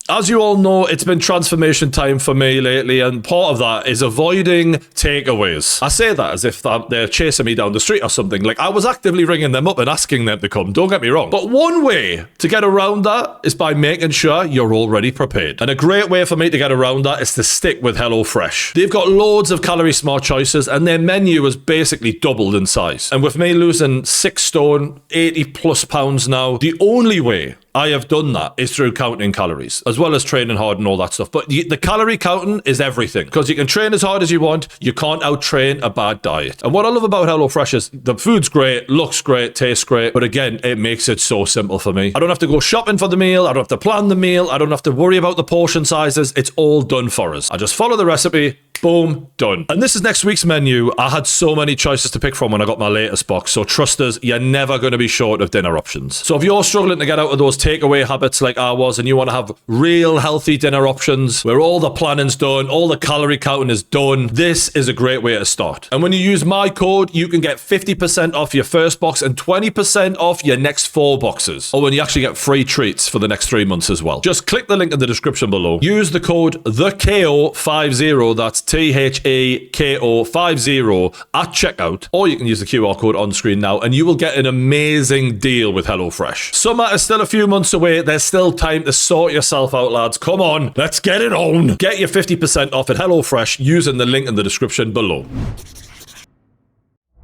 As you all know, it's been transformation time for me lately, and part of that is avoiding takeaways. I say that as if they're chasing me down the street or something. Like, I was actively ringing them up and asking them to come, don't get me wrong. But one way to get around that is by making sure you're already prepared. And a great way for me to get around that is to stick with HelloFresh. They've got loads of calorie smart choices, and their menu has basically doubled in size. And with me losing 6 stone, 80 plus pounds now, the only way I have done that is through counting calories, as well as training hard and all that stuff. But the calorie counting is everything, because you can train as hard as you want. You can't out-train a bad diet. And what I love about HelloFresh is the food's great, looks great, tastes great. But again, it makes it so simple for me. I don't have to go shopping for the meal. I don't have to plan the meal. I don't have to worry about the portion sizes. It's all done for us. I just follow the recipe. Boom, done. And this is next week's menu. I had so many choices to pick from when I got my latest box. So trust us, you're never going to be short of dinner options. So if you're struggling to get out of those takeaway habits like I was, and you want to have real healthy dinner options where all the planning's done, all the calorie counting is done, this is a great way to start. And when you use my code, you can get 50% off your first box and 20% off your next 4 boxes. Or when you actually get free treats for the next 3 months as well. Just click the link in the description below. Use the code THEKO50, that's THEKO50 at checkout, or you can use the QR code on screen now, and you will get an amazing deal with HelloFresh. Summer is still a few months away. There's still time to sort yourself out, lads. Come on, let's get it on. Get your 50% off at HelloFresh using the link in the description below.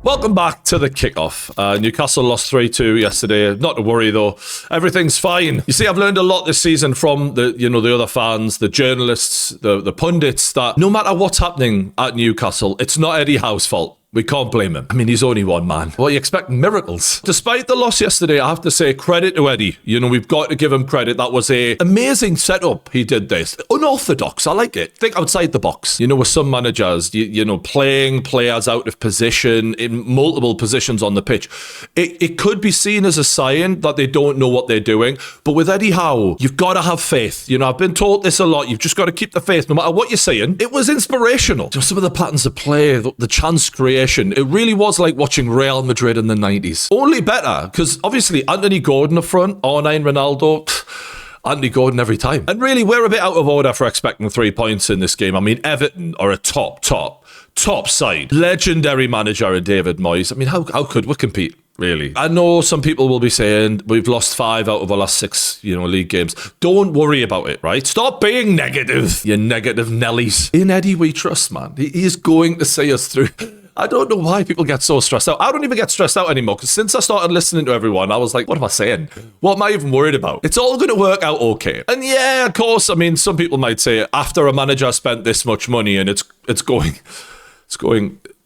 Welcome back to the kickoff. Newcastle lost 3-2 yesterday. Not to worry though, everything's fine. You see, I've learned a lot this season from the other fans, the journalists, the pundits, that no matter what's happening at Newcastle, it's not Eddie Howe's fault. We can't blame him. I mean, he's only one man. Well, you expect miracles. Despite the loss yesterday, I have to say credit to Eddie. We've got to give him credit. That was an amazing setup. He did this. Unorthodox. I like it. Think outside the box. With some managers, playing players out of position in multiple positions on the pitch. It could be seen as a sign that they don't know what they're doing. But with Eddie Howe, you've got to have faith. I've been taught this a lot. You've just got to keep the faith no matter what you're saying. It was inspirational. Some of the patterns of play, the chance creation, it really was like watching Real Madrid in the 90s. Only better, because obviously Anthony Gordon up front, R9 Ronaldo, Anthony Gordon every time. And really, we're a bit out of order for expecting 3 points in this game. I mean, Everton are a top side. Legendary manager in David Moyes. I mean, how could we compete? Really. I know some people will be saying we've lost 5 out of our last 6, league games. Don't worry about it, right? Stop being negative, you negative Nellies. In Eddie we trust, man. He is going to see us through. I don't know why people get so stressed out. I don't even get stressed out anymore, because since I started listening to everyone, I was like, what am I saying? What am I even worried about? It's all going to work out okay. And yeah, of course, I mean, some people might say after a manager spent this much money and it's going,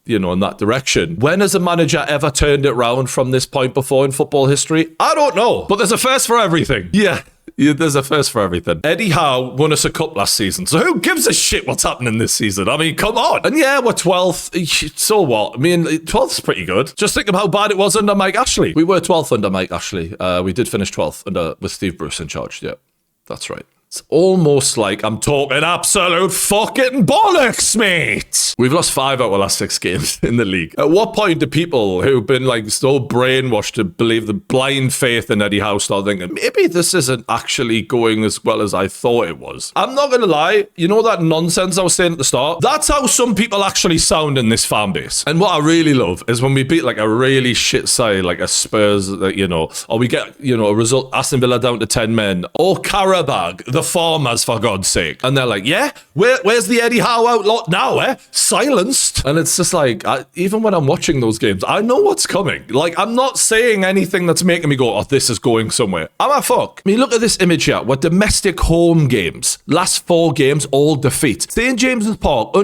in that direction. When has a manager ever turned it round from this point before in football history? I don't know. But there's a first for everything. Yeah, there's a first for everything. Eddie Howe won us a cup last season, so who gives a shit what's happening this season? I mean, come on. And yeah, we're 12th. So what? I mean, 12th's pretty good. Just think of how bad it was under Mike Ashley. We were 12th under Mike Ashley. We did finish 12th with Steve Bruce in charge. Yeah, that's right. It's almost like I'm talking absolute fucking bollocks, mate. We've lost 5 out of the last 6 games in the league. At what point do people who've been so brainwashed to believe the blind faith in Eddie Howe start thinking, maybe this isn't actually going as well as I thought it was? I'm not going to lie. That nonsense I was saying at the start? That's how some people actually sound in this fan base. And what I really love is when we beat a really shit side, like a Spurs, or we get, a result, Aston Villa down to 10 men, or Karabag, the Farmers, for God's sake. And they're like, yeah, where's the Eddie Howe outlaw now, eh? Silenced. And it's just like, even when I'm watching those games, I know what's coming. I'm not saying anything that's making me go, oh, this is going somewhere. I'm a fuck. I mean, look at this image here. With domestic home games, last 4 games, all defeat. St. James's Park,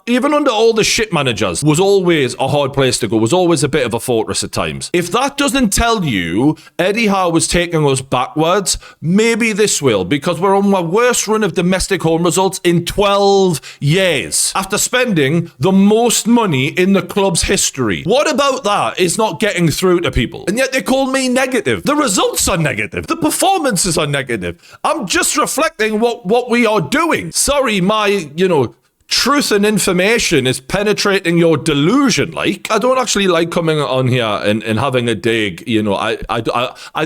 even under all the shit managers, was always a hard place to go, was always a bit of a fortress at times. If that doesn't tell you Eddie Howe was taking us backwards, maybe this will, because we're on our worst run of domestic home results in 12 years, after spending the most money in the club's history. What about that is not getting through to people? And yet they call me negative. The results are negative. The performances are negative. I'm just reflecting what we are doing. Sorry, my, truth and information is penetrating your delusion. Like, I don't actually like coming on here and having a dig. You know, I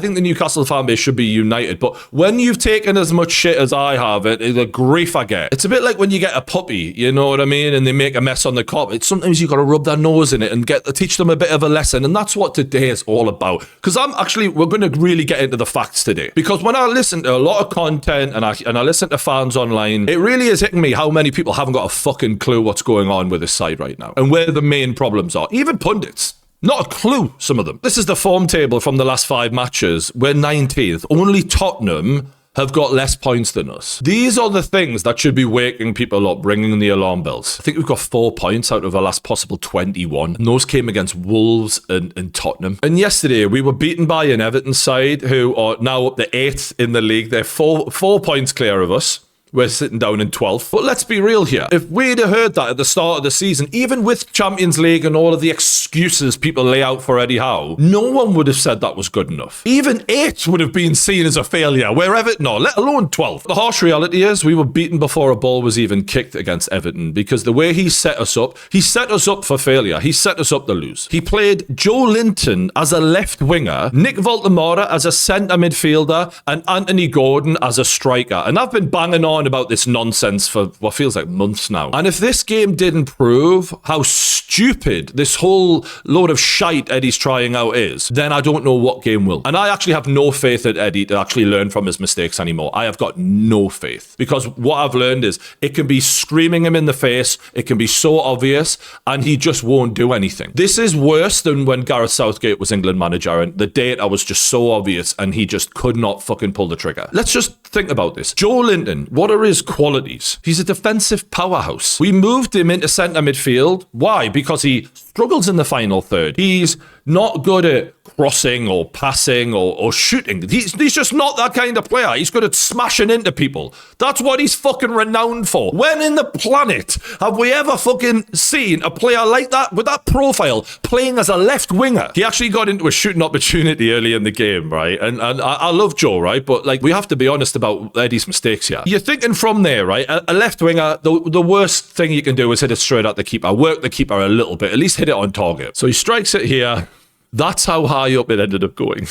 think the Newcastle fan base should be united. But when you've taken as much shit as I have, the grief I get, it's a bit like when you get a puppy, you know what I mean? And they make a mess on the cop. It's sometimes you got to rub their nose in it and teach them a bit of a lesson. And that's what today is all about. Because we're going to really get into the facts today. Because when I listen to a lot of content and I listen to fans online, it really is hitting me how many people haven't got a fucking clue what's going on with this side right now and where the main problems are. Even pundits. Not a clue, some of them. This is the form table from the last 5 matches. We're 19th. Only Tottenham have got less points than us. These are the things that should be waking people up, ringing the alarm bells. I think we've got 4 points out of our last possible 21. And those came against Wolves and Tottenham. And yesterday, we were beaten by an Everton side who are now up to 8th in the league. They're four points clear of us. We're sitting down in 12th. But let's be real here. If we'd have heard that at the start of the season, even with Champions League and all of the excuses people lay out for Eddie Howe, no one would have said that was good enough. Even 8th would have been seen as a failure, where Everton are, let alone 12th. The harsh reality is we were beaten before a ball was even kicked against Everton because the way he set us up for failure. He set us up to lose. He played Joe Linton as a left winger, Nick Voltaltimore as a centre midfielder, and Anthony Gordon as a striker. And I've been banging on about this nonsense for what feels like months now. And if this game didn't prove how stupid this whole load of shite Eddie's trying out is, then I don't know what game will. And I actually have no faith in Eddie to actually learn from his mistakes anymore. I have got no faith. Because what I've learned is it can be screaming him in the face, it can be so obvious, and he just won't do anything. This is worse than when Gareth Southgate was England manager and the data was just so obvious and he just could not fucking pull the trigger. Let's just think about this. Joe Linton, what are his qualities? He's a defensive powerhouse. We moved him into centre midfield. Why? Because he struggles in the final third. He's not good at crossing or passing or shooting. He's just not that kind of player. He's good at smashing into people. That's what he's fucking renowned for. When in the planet have we ever fucking seen a player like that with that profile playing as a left winger? He actually got into a shooting opportunity early in the game, right? And I love Joe, right? But like, we have to be honest about Eddie's mistakes here. You're thinking from there, right? A left winger, the worst thing you can do is hit it straight at the keeper. Work the keeper a little bit. At least hit it on target. So he strikes it here. That's how high up it ended up going.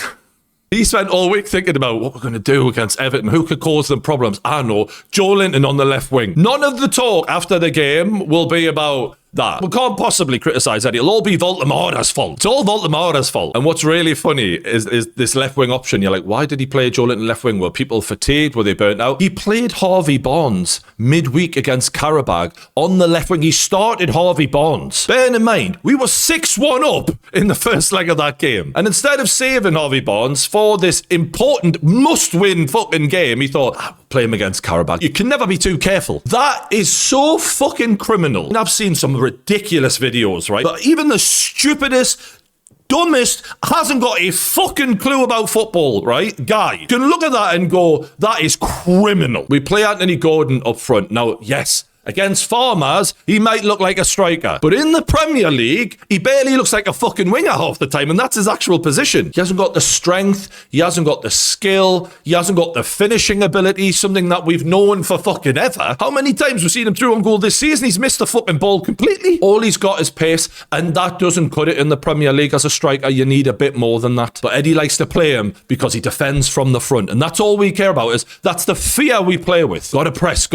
He spent all week thinking about what we're going to do against Everton. Who could cause them problems? I know. Joe Linton on the left wing. None of the talk after the game will be about that. We can't possibly criticise Eddie. It'll all be Voltaltimore's fault. It's all Voltaltimore's fault. And what's really funny is this left wing option. You're like, why did he play Joe Linton left wing? Were people fatigued? Were they burnt out? He played Harvey Barnes midweek against Karabag on the left wing. He started Harvey Barnes. Bearing in mind, we were 6-1 up in the first leg of that game. And instead of saving Harvey Barnes for this important must-win fucking game, he thought, play him against Karabag. You can never be too careful. That is so fucking criminal. And I've seen some ridiculous videos, right? But even the stupidest, dumbest, hasn't got a fucking clue about football, right? Guy can look at that and go, that is criminal. We play Anthony Gordon up front. Now, yes, against Farmers, he might look like a striker. But in the Premier League, he barely looks like a fucking winger half the time, and that's his actual position. He hasn't got the strength, he hasn't got the skill, he hasn't got the finishing ability, something that we've known for fucking ever. How many times we've seen him through on goal this season? He's missed the fucking ball completely. All he's got is pace, and that doesn't cut it in the Premier League as a striker. You need a bit more than that. But Eddie likes to play him because he defends from the front, and that's all we care about. That's the fear we play with. Gotta press.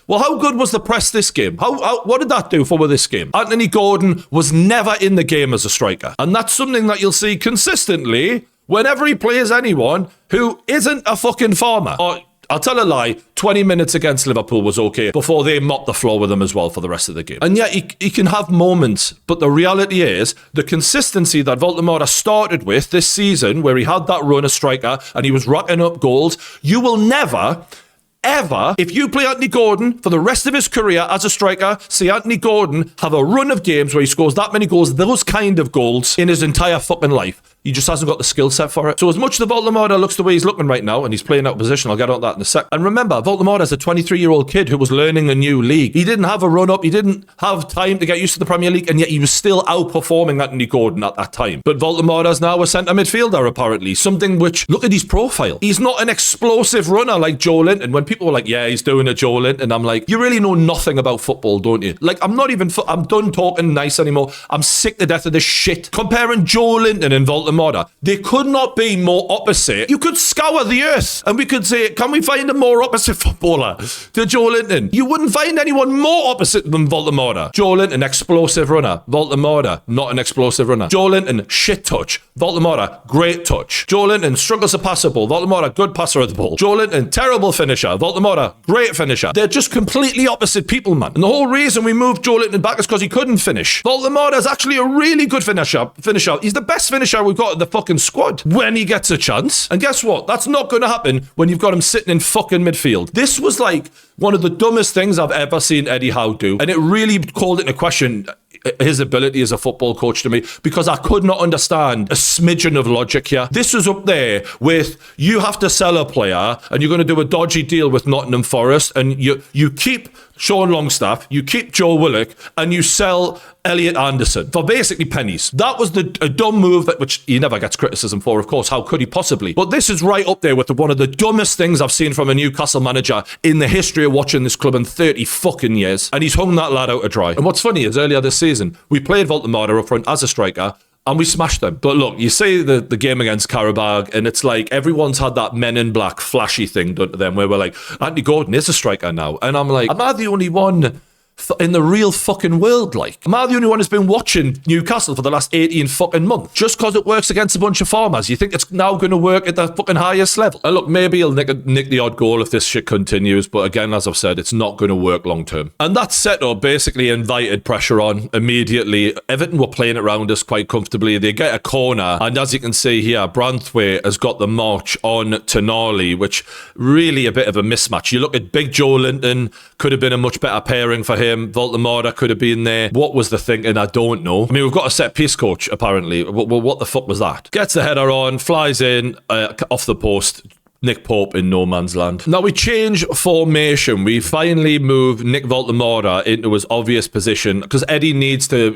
Well, how good was the press this game? What did that do for this game? Anthony Gordon was never in the game as a striker. And that's something that you'll see consistently whenever he plays anyone who isn't a fucking Farmer. Or, I'll tell a lie, 20 minutes against Liverpool was okay before they mopped the floor with him as well for the rest of the game. And yet he can have moments, but the reality is the consistency that Voltaltimore started with this season, where he had that run as striker and he was racking up goals, you will never, ever, if you play Anthony Gordon for the rest of his career as a striker, see Anthony Gordon have a run of games where he scores that many goals, those kind of goals, in his entire fucking life. He just hasn't got the skill set for it. So as much as Voltaltimore looks the way he's looking right now, and he's playing out of position, I'll get on that in a sec. And remember, Voltaltimore is a 23-year-old kid who was learning a new league. He didn't have a run-up, he didn't have time to get used to the Premier League, and yet he was still outperforming Anthony Gordon at that time. But Voltaltimore is now a centre midfielder, apparently. Something which, look at his profile. He's not an explosive runner like Joe Linton. When people people were like, yeah, he's doing a Joe Linton. I'm like, you really know nothing about football, don't you? Like, I'm done talking nice anymore. I'm sick to death of this shit. Comparing Joe Linton and Voltaltimore, they could not be more opposite. You could scour the earth and we could say, can we find a more opposite footballer to Joe Linton? You wouldn't find anyone more opposite than Voltaltimore. Joe Linton, explosive runner. Voltaltimore, not an explosive runner. Joe Linton, shit touch. Voltaltimore, great touch. Joe Linton, struggles to pass the ball. Voltaltimore, good passer of the ball. Joe Linton, terrible finisher. Voltaltimore, great finisher. They're just completely opposite people, man. And the whole reason we moved Joe Linton back is because he couldn't finish. Voltaltimore is actually a really good finisher. He's the best finisher we've got in the fucking squad when he gets a chance. And guess what? That's not going to happen when you've got him sitting in fucking midfield. This was like one of the dumbest things I've ever seen Eddie Howe do. And it really called into question his ability as a football coach to me, because I could not understand a smidgen of logic here. This was up there with, you have to sell a player and you're going to do a dodgy deal with Nottingham Forest, and you keep Sean Longstaff, you keep Joe Willock, and you sell Elliot Anderson for basically pennies. That was a dumb move, which he never gets criticism for, of course. How could he possibly? But this is right up there with one of the dumbest things I've seen from a Newcastle manager in the history of watching this club in 30 fucking years. And he's hung that lad out to dry. And what's funny is earlier this season, we played Voltaltimore up front as a striker, and we smashed them. But look, you see the game against Karabag, and it's like everyone's had that Men in Black flashy thing done to them where we're like, Anthony Gordon is a striker now. And I'm like, am I the only one in the real fucking world? Like, am I the only one who's been watching Newcastle for the last 18 fucking months? Just because it works against a bunch of farmers, you think it's now going to work at the fucking highest level? And look, maybe he'll nick the odd goal if this shit continues, but again, as I've said, it's not going to work long term. And that setup basically invited pressure on immediately. Everton were playing around us quite comfortably. They get a corner, and as you can see here, Branthwaite has got the march on Tonali, which really a bit of a mismatch. You look at Big Joe Linton, could have been a much better pairing for him. Voltaltimore could have been there. What was the thinking? I don't know. I mean, we've got a set piece coach, apparently. Well, what the fuck was that? Gets the header on, flies in, off the post. Nick Pope in no man's land. Now we change formation. We finally move Nick Voltaltimore into his obvious position, because Eddie needs to,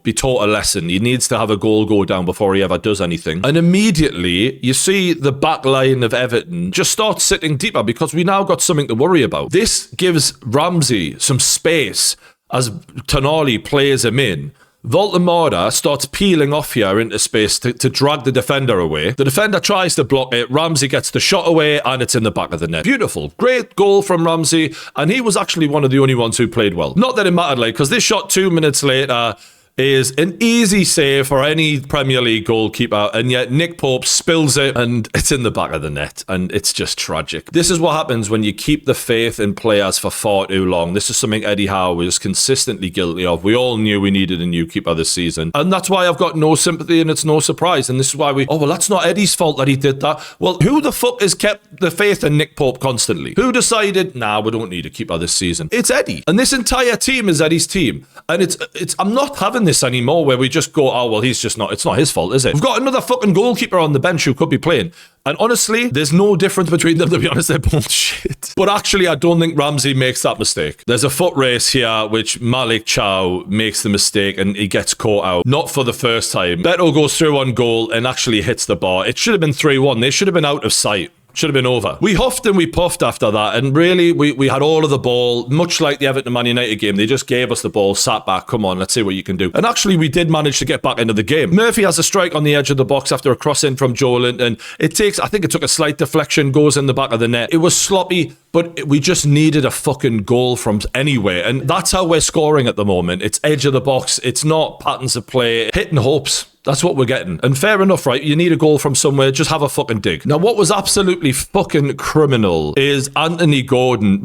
be taught a lesson. He needs to have a goal go down before he ever does anything. And immediately you see the back line of Everton just start sitting deeper, because we now got something to worry about. This gives Ramsey some space as Tonali plays him in. Voltaltimore starts peeling off here into space to drag the defender away. The defender tries to block it. Ramsey gets the shot away, and it's in the back of the net. Beautiful. Great goal from Ramsey, and he was actually one of the only ones who played well. Not that it mattered, because this shot 2 minutes later is an easy save for any Premier League goalkeeper, and yet Nick Pope spills it and it's in the back of the net, and it's just tragic. This is what happens when you keep the faith in players for far too long. This is something Eddie Howe is consistently guilty of. We all knew we needed a new keeper this season, and that's why I've got no sympathy, and it's no surprise. And this is why that's not Eddie's fault that he did that. Well, who the fuck has kept the faith in Nick Pope constantly? Who decided, nah, we don't need a keeper this season? It's Eddie, and this entire team is Eddie's team. And I'm not having this anymore where we just go, oh, well, it's not his fault, is it? We've got another fucking goalkeeper on the bench who could be playing. And honestly, there's no difference between them, to be honest. They're both shit. But actually, I don't think Ramsey makes that mistake. There's a foot race here, which Malik Chow makes the mistake and he gets caught out. Not for the first time. Beto goes through on goal and actually hits the bar. It should have been 3-1. They should have been out of sight. Should have been over. We huffed and we puffed after that, and really we had all of the ball, much like the Everton Man United game. They just gave us the ball, sat back, come on, let's see what you can do. And actually we did manage to get back into the game. Murphy has a strike on the edge of the box after a cross in from Joe Linton. I think it took a slight deflection, goes in the back of the net. It was sloppy, but we just needed a fucking goal from anywhere, and that's how we're scoring at the moment. It's edge of the box, it's not patterns of play, hitting hopes. That's what we're getting. And fair enough, right? You need a goal from somewhere, just have a fucking dig. Now, what was absolutely fucking criminal is Anthony Gordon,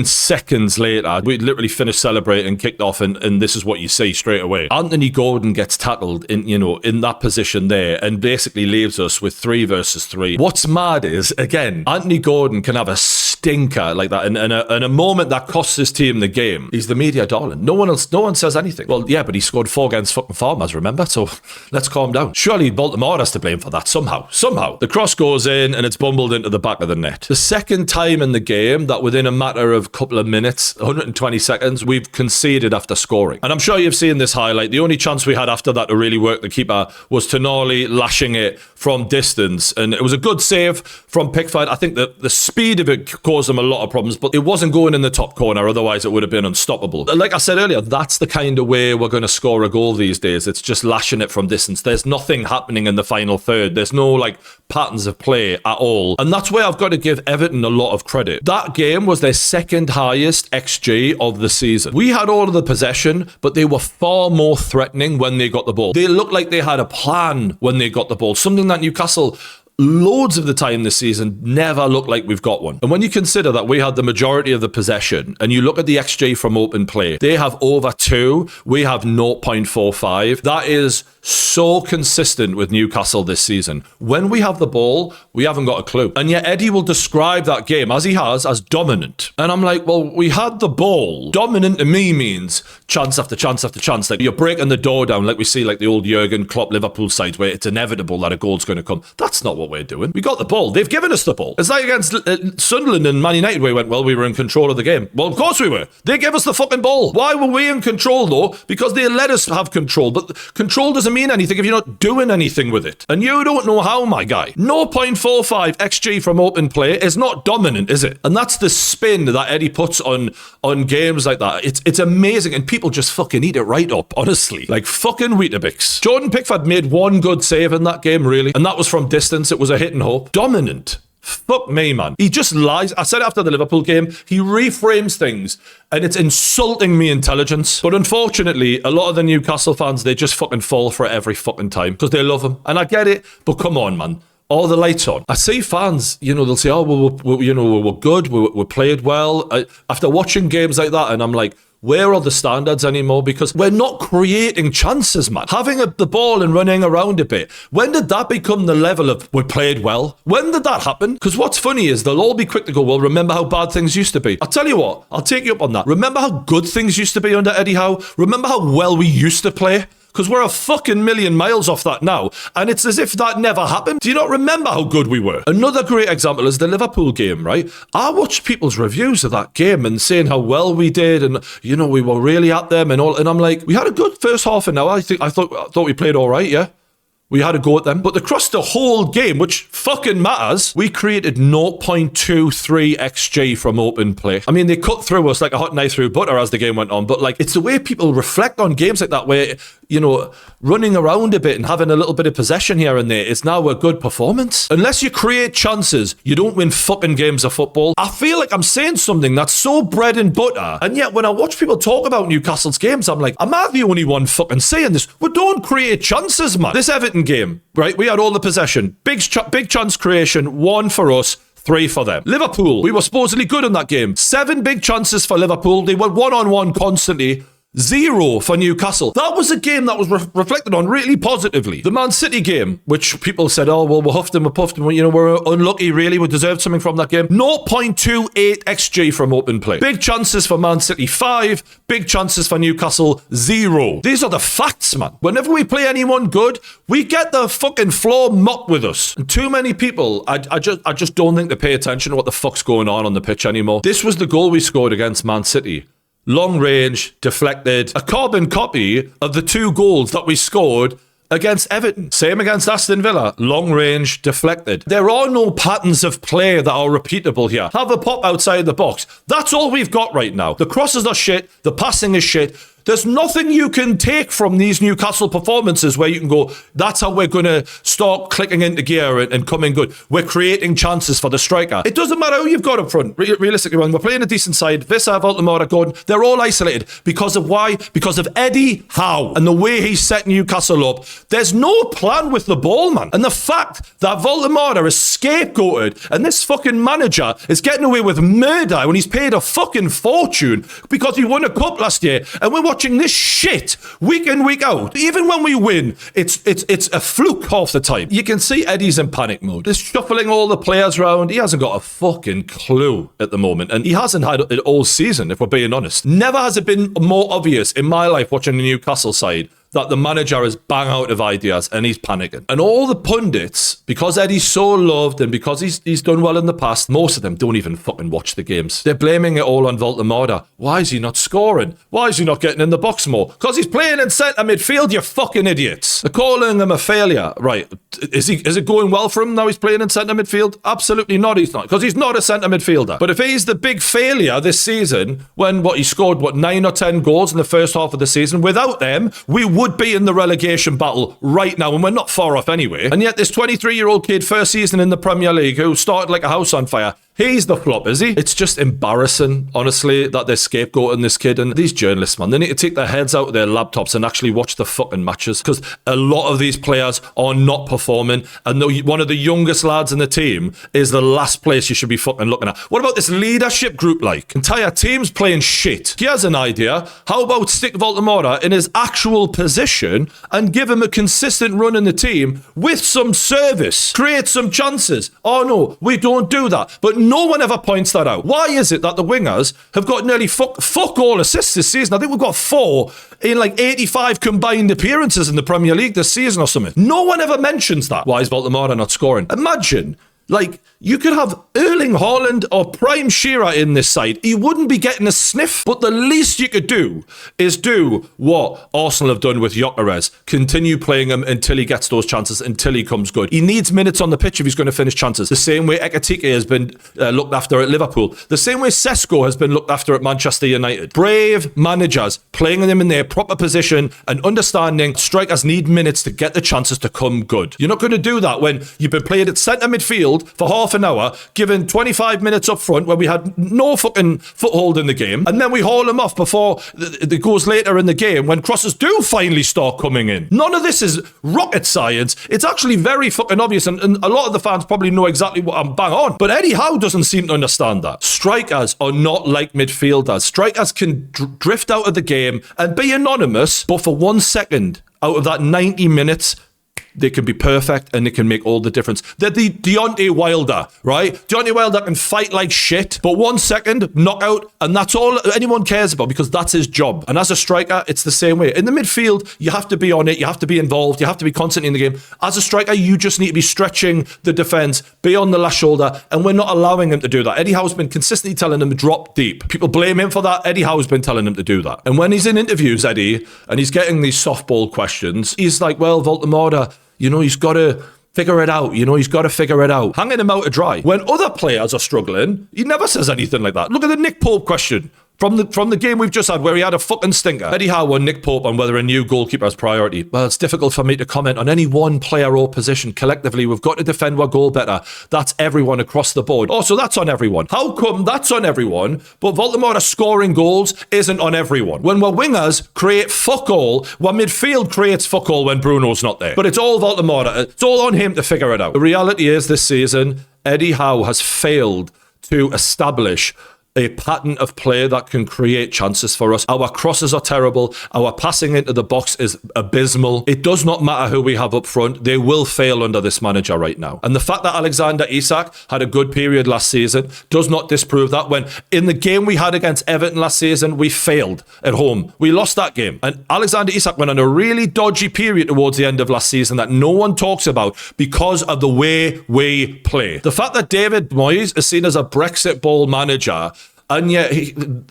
seconds later, we literally finished celebrating, kicked off, and this is what you see straight away. Anthony Gordon gets tackled in that position there, and basically leaves us with 3 versus 3. What's mad is, again, Anthony Gordon can have a stinker like that, and a moment that costs his team the game. He's the media darling. No one says anything. Well, yeah, but he scored 4 against fucking Farmers, remember? So let's calm down. Surely Baltimore has to blame for that somehow. The cross goes in and it's bumbled into the back of the net. The second time in the game that within a matter of a couple of minutes, 120 seconds, we've conceded after scoring. And I'm sure you've seen this highlight. The only chance we had after that to really work the keeper was Tonali lashing it from distance. And it was a good save from Pickford. I think that the speed of it caused them a lot of problems, but it wasn't going in the top corner. Otherwise, it would have been unstoppable. Like I said earlier, that's the kind of way we're going to score a goal these days. It's just lashing it from distance. There's nothing happening in the final third. There's no like patterns of play at all. And that's where I've got to give Everton a lot of credit. That game was their second highest XG of the season. We had all of the possession, but they were far more threatening when they got the ball. They looked like they had a plan when they got the ball. Something that Newcastle loads of the time this season never look like we've got one. And when you consider that we had the majority of the possession and you look at the XG from open play, they have over 2, we have 0.45. That is so consistent with Newcastle this season. When we have the ball, we haven't got a clue. And yet Eddie will describe that game, as he has, as dominant. And I'm like, well, we had the ball. Dominant to me means chance after chance after chance. Like you're breaking the door down like we see like the old Jurgen Klopp Liverpool side where it's inevitable that a goal's going to come. That's not what we're doing. We got the ball. They've given us the ball. It's like against Sunderland and Man United where we went, well, we were in control of the game. Well, of course we were. They gave us the fucking ball. Why were we in control though? Because they let us have control. But control doesn't mean anything if you're not doing anything with it. And you don't know how, my guy. 0.45 XG from open play is not dominant, is it? And that's the spin that Eddie puts on games like that. It's amazing. And people just fucking eat it right up, honestly. Like fucking Weetabix. Jordan Pickford made one good save in that game, really. And that was from distance. It was a hit and hope. Dominant. Fuck me, man. He just lies. I said after the Liverpool game, he reframes things and it's insulting me intelligence. But unfortunately, a lot of the Newcastle fans, they just fucking fall for it every fucking time because they love him. And I get it, but come on, man. All the lights on. I see fans, they'll say, oh, we're good, we played well. After watching games like that, and I'm like, where are the standards anymore? Because we're not creating chances, man. Having the ball and running around a bit. When did that become the level of we played well? When did that happen? Because what's funny is they'll all be quick to go, well, remember how bad things used to be. I'll tell you what, I'll take you up on that. Remember how good things used to be under Eddie Howe? Remember how well we used to play? Because we're a fucking million miles off that now. And it's as if that never happened. Do you not remember how good we were? Another great example is the Liverpool game, right? I watched people's reviews of that game and saying how well we did and, we were really at them and all. And I'm like, we had a good first half an hour. I thought we played all right, yeah? We had a go at them. But across the whole game, which fucking matters, we created 0.23 XG from open play. I mean, they cut through us like a hot knife through butter as the game went on. But like, it's the way people reflect on games like that where, running around a bit and having a little bit of possession here and there is now a good performance. Unless you create chances, you don't win fucking games of football. I feel like I'm saying something that's so bread and butter. And yet when I watch people talk about Newcastle's games, I'm like, am I the only one fucking saying this? We don't create chances, man. This Everton game, right? We had all the possession. Big chance creation, 1 for us, 3 for them. Liverpool, we were supposedly good in that game. 7 big chances for Liverpool. They were one-on-one constantly. 0 for Newcastle. That was a game that was reflected on really positively. The Man City game, which people said, oh, well, we huffed and we puffed and we're unlucky, really. We deserved something from that game. 0.28 XG from open play. Big chances for Man City, 5. Big chances for Newcastle, 0. These are the facts, man. Whenever we play anyone good, we get the fucking floor mopped with us. And too many people, I just don't think they pay attention to what the fuck's going on the pitch anymore. This was the goal we scored against Man City. Long range, deflected, a carbon copy of the 2 goals that we scored against Everton. Same against Aston Villa. Long range, deflected. There are no patterns of play that are repeatable here. Have a pop outside the box. That's all we've got right now. The crosses are shit. The passing is shit. There's nothing you can take from these Newcastle performances where you can go, that's how we're going to start clicking into gear and coming good. We're creating chances for the striker. It doesn't matter who you've got up front. Realistically, when we're playing a decent side, Vissa, Voltaltimore, Gordon, they're all isolated. Because of why? Because of Eddie Howe and the way he set Newcastle up. There's no plan with the ball, man. And the fact that Voltaltimore is scapegoated and this fucking manager is getting away with murder when he's paid a fucking fortune because he won a cup last year and we're watching this shit week in, week out. Even when we win, it's a fluke half the time. You can see Eddie's in panic mode. He's shuffling all the players around. He hasn't got a fucking clue at the moment. And he hasn't had it all season, if we're being honest. Never has it been more obvious in my life watching the Newcastle side that the manager is bang out of ideas and he's panicking. And all the pundits, because Eddie's so loved and because he's done well in the past, most of them don't even fucking watch the games. They're blaming it all on Voltaltimore. Why is he not scoring? Why is he not getting in the box more? Because he's playing in centre midfield, you fucking idiots. They're calling him a failure. Right, Is it going well for him now he's playing in centre midfield? Absolutely not, he's not. Because he's not a centre midfielder. But if he's the big failure this season, when he scored, 9 or 10 goals in the first half of the season, without them, we would be in the relegation battle right now, and we're not far off anyway. And yet this 23-year-old kid, first season in the Premier League, who started like a house on fire, he's the flop, is he? It's just embarrassing, honestly, that they're scapegoating this kid. And these journalists, man, they need to take their heads out of their laptops and actually watch the fucking matches, because a lot of these players are not performing. And one of the youngest lads in the team is the last place you should be fucking looking at. What about this leadership group like? Entire team's playing shit. Here's an idea. How about stick Voltaltimore in his actual position and give him a consistent run in the team with some service? Create some chances. Oh no, we don't do that. But no one ever points that out. Why is it that the wingers have got nearly fuck all assists this season? I think we've got 4 in like 85 combined appearances in the Premier League this season or something. No one ever mentions that. Why is Voltaltimore not scoring? Imagine, like, you could have Erling Haaland or Prime Shearer in this side. He wouldn't be getting a sniff. But the least you could do is do what Arsenal have done with Gyökeres. Continue playing him until he gets those chances, until he comes good. He needs minutes on the pitch if he's going to finish chances. The same way Ekitike has been looked after at Liverpool. The same way Sesko has been looked after at Manchester United. Brave managers playing them in their proper position and understanding strikers need minutes to get the chances to come good. You're not going to do that when you've been playing at centre midfield for half an hour, given 25 minutes up front where we had no fucking foothold in the game, and then we haul them off before it goes later in the game when crosses do finally start coming in. None of this is rocket science. It's actually very fucking obvious, and a lot of the fans probably know exactly what I'm bang on. But Eddie Howe doesn't seem to understand that. Strikers are not like midfielders. Strikers can drift out of the game and be anonymous, but for 1 second out of that 90 minutes, they can be perfect and they can make all the difference. They're the Deontay Wilder, right? Deontay Wilder can fight like shit, but 1 second, knockout, and that's all anyone cares about because that's his job. And as a striker, it's the same way. In the midfield, you have to be on it, you have to be involved, you have to be constantly in the game. As a striker, you just need to be stretching the defence, be on the last shoulder, and we're not allowing him to do that. Eddie Howe's been consistently telling him to drop deep. People blame him for that. Eddie Howe's been telling him to do that. And when he's in interviews, Eddie, and he's getting these softball questions, he's like, well, Voltaltimore, you know, he's got to figure it out. You know, he's got to figure it out. Hanging him out to dry. When other players are struggling, he never says anything like that. Look at the Nick Pope question from the game we've just had where he had a fucking stinker. Eddie Howe and Nick Pope on whether a new goalkeeper is priority. Well, it's difficult for me to comment on any one player or position. Collectively, we've got to defend our goal better. That's everyone across the board. Oh, so that's on everyone. How come that's on everyone, but Voltaltimore scoring goals isn't on everyone? When our wingers create fuck all, our midfield creates fuck all when Bruno's not there. But it's all Voltaltimore. It's all on him to figure it out. The reality is this season, Eddie Howe has failed to establish a pattern of play that can create chances for us. Our crosses are terrible. Our passing into the box is abysmal. It does not matter who we have up front. They will fail under this manager right now. And the fact that Alexander Isak had a good period last season does not disprove that. When in the game we had against Everton last season, we failed at home. We lost that game. And Alexander Isak went on a really dodgy period towards the end of last season that no one talks about because of the way we play. The fact that David Moyes is seen as a Brexit ball manager, and yet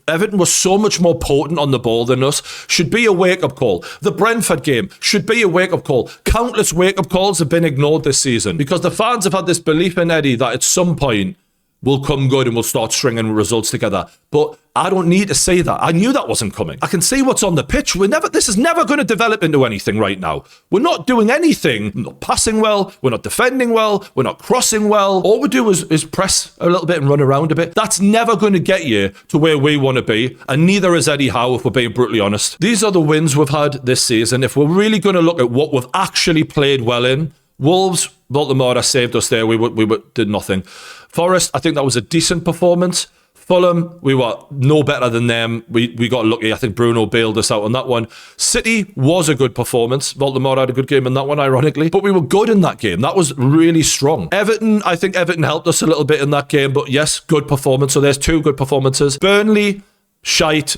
Everton was so much more potent on the ball than us, should be a wake-up call. The Brentford game should be a wake-up call. Countless wake-up calls have been ignored this season because the fans have had this belief in Eddie that at some point we'll come good and we'll start stringing results together. But I don't need to say that. I knew that wasn't coming. I can see what's on the pitch. This is never going to develop into anything right now. We're not doing anything. We're not passing well. We're not defending well. We're not crossing well. All we do is press a little bit and run around a bit. That's never going to get you to where we want to be. And neither is Eddie Howe, if we're being brutally honest. These are the wins we've had this season. If we're really going to look at what we've actually played well in, Wolves, Voltaltimore saved us there. We did nothing. Forest, I think that was a decent performance. Fulham, we were no better than them. We got lucky. I think Bruno bailed us out on that one. City was a good performance. Voltaltimore had a good game in that one, ironically. But we were good in that game. That was really strong. Everton, I think Everton helped us a little bit in that game. But yes, good performance. So there's 2 good performances. Burnley, shite.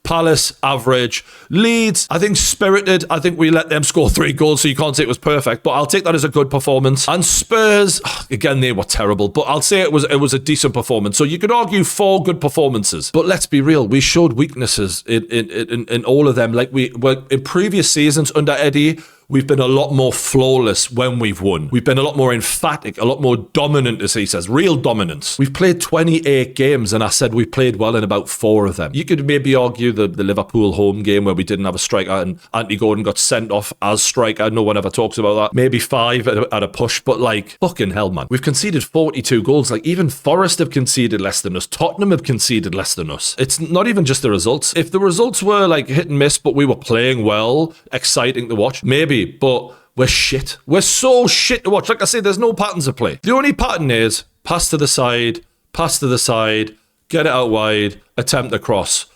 Palace, average. Leeds, I think spirited. I think we let them score 3 goals, so you can't say it was perfect, but I'll take that as a good performance. And Spurs, again, they were terrible, but I'll say it was a decent performance. So you could argue 4 good performances, but let's be real, we showed weaknesses in all of them. Like we were in previous seasons under Eddie, we've been a lot more flawless when we've won. We've been a lot more emphatic, a lot more dominant, as he says, real dominance. We've played 28 games, and I said we played well in about 4 of them. You could maybe argue the Liverpool home game where we didn't have a striker and Anthony Gordon got sent off as striker. No one ever talks about that. Maybe 5 at a push, but like, fucking hell, man. We've conceded 42 goals. Like, even Forest have conceded less than us. Tottenham have conceded less than us. It's not even just the results. If the results were like hit and miss, but we were playing well, exciting to watch, maybe, but we're shit. We're so shit to watch. Like I say, there's no patterns of play. The only pattern is pass to the side, get it out wide, attempt a cross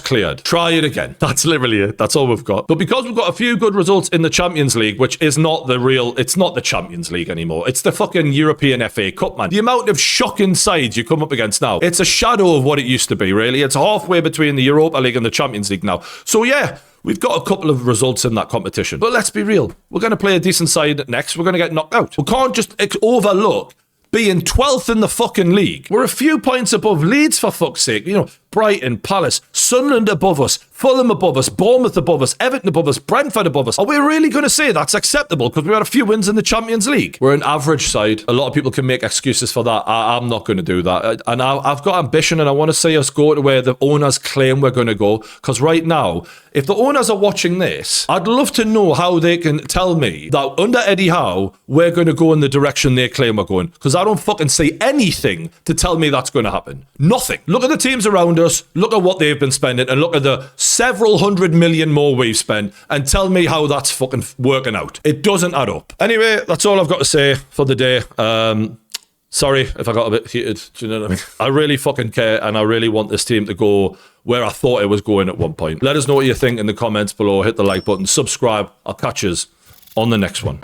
cleared. Try it again. That's literally it. That's all we've got. But because we've got a few good results in the Champions League, which is not it's not the Champions League anymore. It's the fucking European FA Cup, man. The amount of shocking sides you come up against now, it's a shadow of what it used to be, really. It's halfway between the Europa League and the Champions League now. So yeah, we've got a couple of results in that competition. But let's be real. We're going to play a decent side next. We're going to get knocked out. We can't just overlook being 12th in the fucking league. We're a few points above Leeds, for fuck's sake. You know, Brighton, Palace, Sunderland above us, Fulham above us, Bournemouth above us, Everton above us, Brentford above us. Are we really going to say that's acceptable because we had a few wins in the Champions League? We're an average side. A lot of people can make excuses for that. I'm not going to do that. And I've got ambition, and I want to see us go to where the owners claim we're going to go. Because right now, if the owners are watching this, I'd love to know how they can tell me that under Eddie Howe, we're going to go in the direction they claim we're going. Because I don't fucking see anything to tell me that's going to happen. Nothing. Look at the teams around us, look at what they've been spending, and look at the several hundred million more we've spent, and tell me how that's fucking working out. It doesn't add up. Anyway, that's all I've got to say for the day. Sorry if I got a bit heated. Do you know what I mean? I really fucking care, and I really want this team to go where I thought it was going at one point. Let us know what you think in the comments below. Hit the like button, subscribe. I'll catch you on the next one.